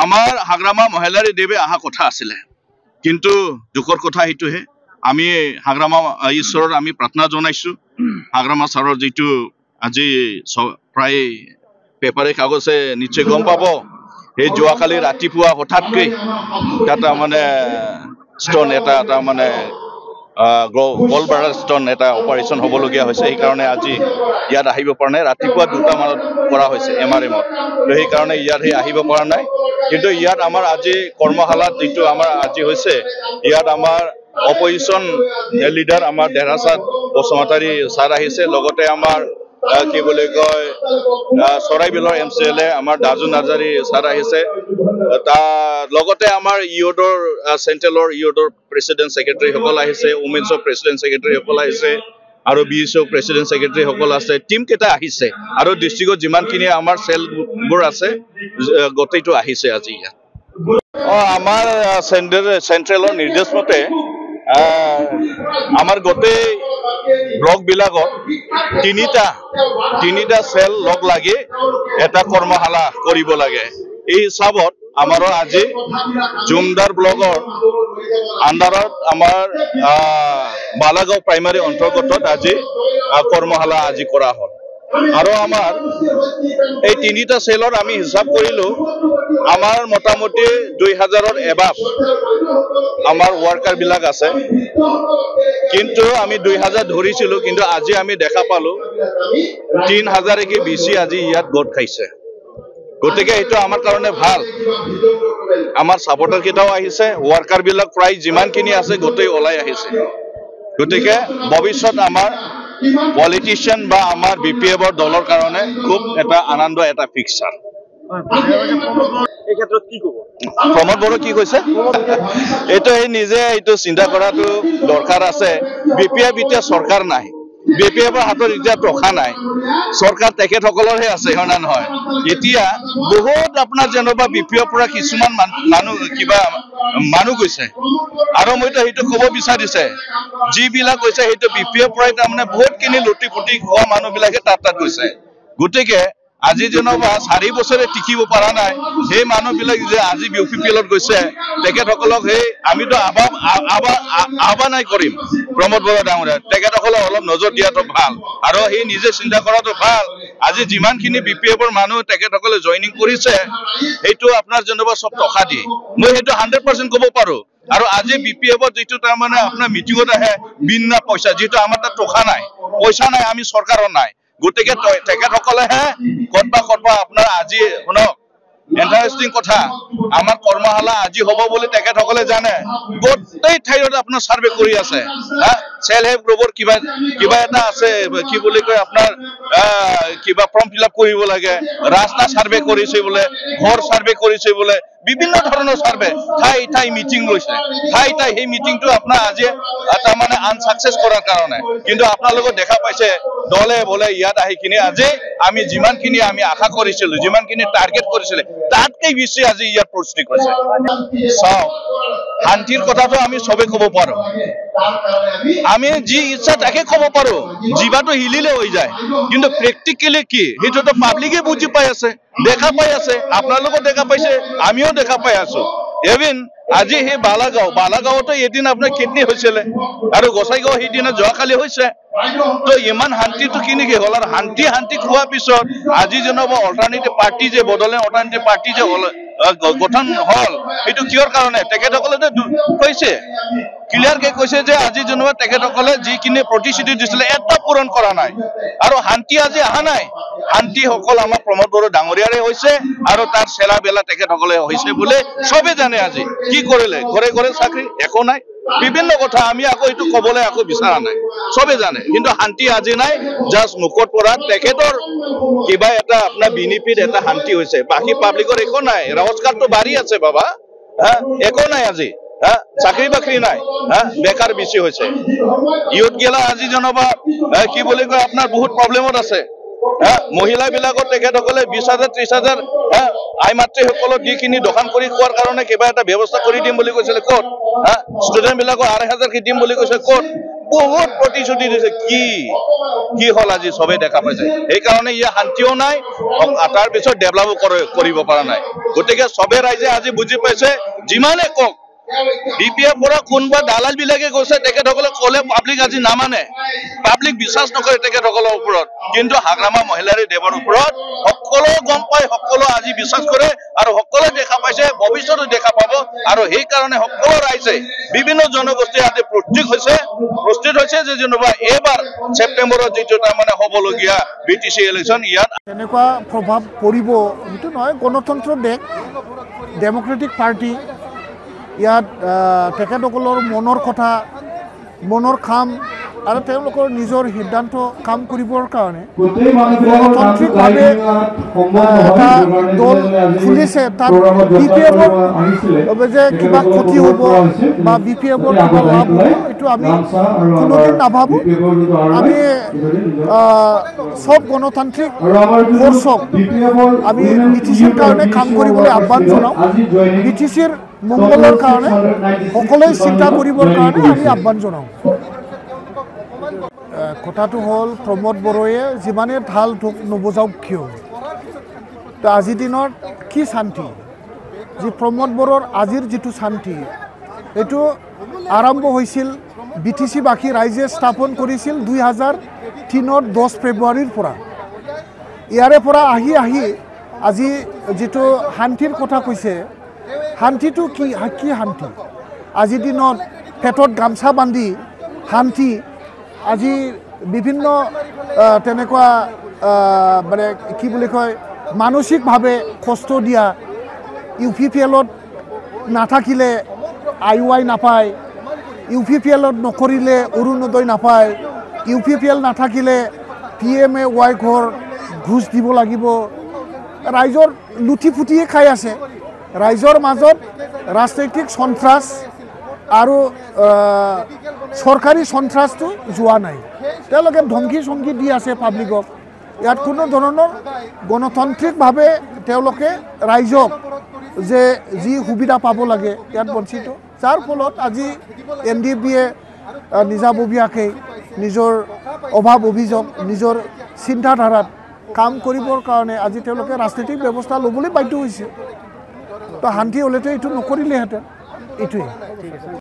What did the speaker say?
আমাৰ হাগ্ৰামা মহিলাৰী দেৱে অহা কথা আছিলে কিন্তু দুখৰ কথা এইটোহে আমি হাগ্ৰামা ঈশ্বৰৰ আমি প্ৰাৰ্থনা জনাইছো হাগ্ৰামা ছাৰৰ যেটো আজি প্ৰায় পেপাৰে কাগজে নিশ্চয় গম পাব এই যোৱাকালি ৰাতিপুৱা হঠাৎকৈ এটা মানে ষ্টন এটা মানে গল ব্লাডাৰ ষ্টন এটা অপাৰেশ্যন হ'বলগীয়া হৈছে এই কাৰণে আজি ইয়াত আহিব পৰা নাই ৰাতিপুৱা 2টা মানত কৰা হৈছে এমআৰএমত তো সেই কাৰণে ইয়াত আহিব পৰা নাই কিন্তু ইয়াত আমাৰ আজি কৰ্মশালাত যেটো আমাৰ আজি হৈছে ইয়াত আমাৰ অপজিশন লিডাৰ আমাৰ দেৰাসাদ বসুমতাৰী ছাৰ আহিছে লগতে আমাৰ কি বুলি কয় সৰাইবিলৰ এমচিএলএ আমাৰ দাজু নাৰ্জাৰী ছাৰ আহিছে লগতে আমাৰ ইউডৰ চেন্ট্ৰেলৰ ইউডৰ প্ৰেসিডেন্ট সেক্ৰেটাৰী সকল আহিছে উমেন্সৰ প্ৰেসিডেন্ট সেক্ৰেটাৰী সকল আহিছে আৰু বিএছও প্ৰেসিডেন্ট সেক্ৰেটাৰী সকল আছে টিম কেটা আহিছে আৰু ডিস্ট্ৰিক্টত যিমানখিনি আমাৰ সেলবোৰ আছে গটেইটো আহিছে আজি ইয়াত আমাৰ চেন্ট্ৰেলৰ নিৰ্দেশ মতে আমাৰ গোটেই ব্লক বিলাকত তিনিটা সেল লগ লাগি এটা কৰ্মশালা কৰিব লাগে এই হিচাপত আমাৰ আজি জুমদাৰ ব্লকৰ আন্ডাৰত আমাৰ বালাগাঁও প্ৰাইমাৰী অন্তৰ্গত আজি কৰ্মশালা আজি কৰা হ'ল আৰু আমাৰ এই তিনিটা সেলৰ আমি হিসাব কৰিলো আমাৰ মোটামুটি 2000ৰ এবাব আমাৰ ওয়াৰ্কাৰ বিলাক আছে কিন্তু আমি 2000 ধৰিছিলো কিন্তু আজি আমি দেখা পালো 3000 কি বেছি আজি ইয়াত গোট খাইছে গতিকে এইটো আমাৰ কাৰণে ভাল আমাৰ সাপোৰ্টাৰ কেটাও আহিছে ওয়াৰ্কাৰ বিলাক প্ৰায় যিমানখিনি আছে গোটেই ওলাই আহিছে গতিকে ভৱিষ্যত আমাৰ পলিটিশিয়ান বা আমাৰ বিপিএফৰ দলৰ কাৰণে খুব এটা আনন্দ এটা পিকচাৰ এই ক্ষেত্ৰত কি ক'ব প্ৰমোদ বড়ো কি কৈছে এইটো এই নিজে এইটো চিন্তা কৰাটো দৰকাৰ আছে বিপিএফ এতিয়া চৰকাৰ নাই বিপিএফৰ হাতত এতিয়া টকা নাই চৰকাৰ তেখেতসকলৰহে আছে হয়না নহয় এতিয়া বহুত আপোনাৰ যেনবা বিপিএফৰ পৰা কিছুমান মানুহ গৈছে আৰু মইতো সেইটো ক'ব বিচাৰিছে যিবিলাক কৈছে সেইটো বিপিএফ পৰাই তাৰমানে বহুতখিনি লুটি ফুটি খোৱা মানুহবিলাকে তাত গৈছে গতিকে আজি যেনবা 4 বছৰে টিকিব পৰা নাই সেই মানুহবিলাক যে আজি বিউপিপিএলত গৈছে তেখেতসকলক সেই আমিতো আহ্বান কৰিম প্ৰমোদ বড়ো ডাঙৰীয়া তেখেতসকলক অলপ নজৰ দিয়াটো ভাল আৰু সেই নিজে চিন্তা কৰাটো ভাল আজি যিমানখিনি বিপিএফৰ মানুহ তেখেতসকলে জইনিং কৰিছে এইটো আপোনাৰ যেনবা সব টকা দি মই সেইটো 100% ক'ব পাৰো আৰু আজি বিপিএফৰ যেটো তাৰ মানে আপোনাৰ মিটিংত আহে বিনা পইচা যেটো আমাৰ তাত টকা নাই পইচা নাই আমি চৰকাৰৰ নাই গতিকে তেখেতসকলেহে কতবা আপোনাৰ আজি শুনক ইন্টাৰেষ্টিং কথা আমাৰ কৰ্মশালা আজি হ'ব বুলি তেখেতসকলে জানে গোটেই ঠাইত আপোনাৰ সাৰ্ভে কৰি আছে সেলফ হেল্প গ্ৰুপৰ কিবা এটা আছে কি বুলি কয় আপোনাৰ কিবা ফৰ্ম ফিল আপ কৰিব লাগে ৰাস্তা সাৰ্ভে কৰিছে বোলে ঘৰ সাৰ্ভে কৰিছে বোলে বিভিন্ন ধৰণৰ সাৰ্ভে ঠাই মিটিং লৈছে ঠাই সেই মিটিংটো আপোনাৰ আজি তাৰ মানে আনসাকসেস কৰাৰ কাৰণে কিন্তু আপোনালোকে দেখা পাইছে দলে বলে ইয়াত আহি কিনে আজি আমি যিমানখিনি আমি আশা কৰিছিলো যিমানখিনি টাৰ্গেট কৰিছিল তাতকৈ বেছি আজি ইয়াত প্ৰস্তুতি কৰিছে চাও শান্তিৰ কথাটো আমি সবে ক'ব পাৰো আমি যি ইচ্ছা তাকে ক'ব পাৰো জীৱাটো হিলিলে হৈ যায় কিন্তু প্ৰেক্টিক্যালি কি হেতুটো পাব্লিকে বুজি পাই আছে দেখা পাই আছে আপোনালোকে দেখা পাইছে আমিও দেখা পাই আছো এভিন আজি হে বালাগাঁওতো এদিন আপোনাৰ কিডনি হৈছিল আৰু গোসাইগাঁও সেইদিনা যোৱাকালি হৈছে তো ইমান শান্তিটো কিনেকি হ'ল আৰু শান্তি খোৱাৰ পিছত আজি যেনবা অল্টাৰনেটিভ পাৰ্টি যে বদলে অল্টাৰনেটিভ পাৰ্টি যে গঠন হল এইটো কিহৰ কাৰণে তেখেতসকলে কৈছে ক্লিয়াৰকে কৈছে যে আজি যেনবা তেখেতসকলে যিখিনি প্ৰতিশ্ৰুতি দিছিলে এটা পূৰণ কৰা নাই আৰু শান্তি আজি অহা নাই শান্তি সকল আমাৰ প্ৰমোদ বড়ো ডাঙৰীয়াৰে হৈছে আৰু তাৰ চেলা বেলা তেখেতসকলে হৈছে বুলি সবে জানে আজি কি কৰিলে ঘৰে ঘৰে চাকৰি একো নাই বিভিন্ন কথা আমি আকৌ এইটো ক'বলৈ আকৌ বিচৰা নাই সবে জানে কিন্তু শান্তি আজি নাই জাষ্ট মুখত পৰা তেখেতৰ কিবা এটা আপোনাৰ বিনিফিট এটা শান্তি হৈছে বাকি পাব্লিকৰ একো নাই ৰজগাৰটো বাঢ়ি আছে বাবা একো নাই আজি চাকৰি বাকৰি নাই বেকাৰ বেছি হৈছে ইউথ গেলা আজি যেনবা কি বুলি কয় আপোনাৰ বহুত প্ৰব্লেমত আছে মহিলাবিলাকক তেখেতসকলে 20,000 30,000 আই মাতৃসকলক দিখিনি দোকান কৰি খোৱাৰ কাৰণে কিবা এটা ব্যৱস্থা কৰি দিম বুলি কৈছিলে ক'ত ষ্টুডেণ্টবিলাকক 2,500 দিম বুলি কৈছে ক'ত বহুত প্ৰতিশ্ৰুতি দিছে কি হ'ল আজি সবে দেখা পাইছে সেইকাৰণে ইয়াৰ শান্তিও নাই তাৰ পিছত ডেভেলপো কৰিব পৰা নাই গতিকে সবে ৰাইজে আজি বুজি পাইছে যিমানে কওক বিপিএফ পৰা কোনবা দালাল বিলাকে কৈছে তেখেতসকলে ক'লে পাব্লিক আজি নামানে পাব্লিক বিশ্বাস নকৰে তেখেতসকলৰ ওপৰত কিন্তু হাগ্ৰামা মহিলাৰী দেৱৰ ওপৰত সকলো গম পায় সকলো আজি বিশ্বাস কৰে আৰু সকলো দেখা পাইছে ভৱিষ্যতে দেখা পাব আৰু সেই কাৰণে সকলো ৰাইজে বিভিন্ন জনগোষ্ঠী আজি প্ৰস্তুত হৈছে যে যেনিবা এইবাৰ ছেপ্টেম্বৰত যিটো তাৰমানে হ'বলগীয়া BTC ইলেকশ্যন ইয়াত এনেকুৱা প্ৰভাৱ পৰিব সেইটো নহয় গণতন্ত্ৰ দেশ ডেমক্ৰেটিক পাৰ্টি ইয়াত তেখেতসকলৰ মনৰ কথা মনৰ কাম আৰু তেওঁলোকৰ নিজৰ সিদ্ধান্ত কাম কৰিবৰ কাৰণে গণতান্ত্ৰিকভাৱে এটা দল খুলিছে তাত BPFৰ যে কিবা ক্ষতি হ'ব বা BPFৰ কিবা লাভ হ'ব এইটো আমি কোনোদিন নাভাবোঁ আমি সব গণতান্ত্ৰিক ফৰ্চক আমি BTCৰ কাৰণে কাম কৰিবলৈ আহ্বান জনাওঁ BTCৰ মংগলৰ কাৰণে সকলোৱে চিন্তা কৰিবৰ কাৰণে আমি আহ্বান জনাওঁ কথাটো হ'ল প্ৰমোদ বড়োৱে যিমানে ঢাল ঢোক নবজাওক কিয় তো আজিৰ দিনত কি শান্তি যি প্ৰমোদ বড়োৰ আজিৰ যিটো শান্তি এইটো আৰম্ভ হৈছিল BTC-বাসী ৰাইজে স্থাপন কৰিছিল 2003 10 ফেব্ৰুৱাৰীৰ পৰা ইয়াৰে পৰা আহি আজি যিটো শান্তিৰ কথা কৈছে শান্তিটো কি শান্তি আজিৰ দিনত পেটত গামছা বান্ধি শান্তি আজি বিভিন্ন তেনেকুৱা মানে কি বুলি কয় মানসিকভাৱে কষ্ট দিয়া UPPLত নাথাকিলে IY নাপায় UPPLত নকৰিলে অৰুণোদয় নাপায় UPPL নাথাকিলে PMAY ঘৰ ঘুষ দিব লাগিব ৰাইজৰ লুটি ফুটিয়ে খাই আছে ৰাইজৰ মাজত ৰাজনৈতিক সন্ত্ৰাস আৰু চৰকাৰী সন্ত্ৰাসটো যোৱা নাই তেওঁলোকে ধমকি চমকি দি আছে পাব্লিকক ইয়াত কোনো ধৰণৰ গণতান্ত্ৰিকভাৱে তেওঁলোকে ৰাইজক যে যি সুবিধা পাব লাগে ইয়াত বঞ্চিত যাৰ ফলত আজি NDPয়ে নিজাববীয়াকৈ নিজৰ অভাৱ অভিযোগ নিজৰ চিন্তাধাৰাত কাম কৰিবৰ কাৰণে আজি তেওঁলোকে ৰাজনৈতিক ব্যৱস্থা ল'বলৈ বাধ্য হৈছে তো শান্তি হ'লেতো এইটো নকৰিলেহেঁতেন এইটোৱে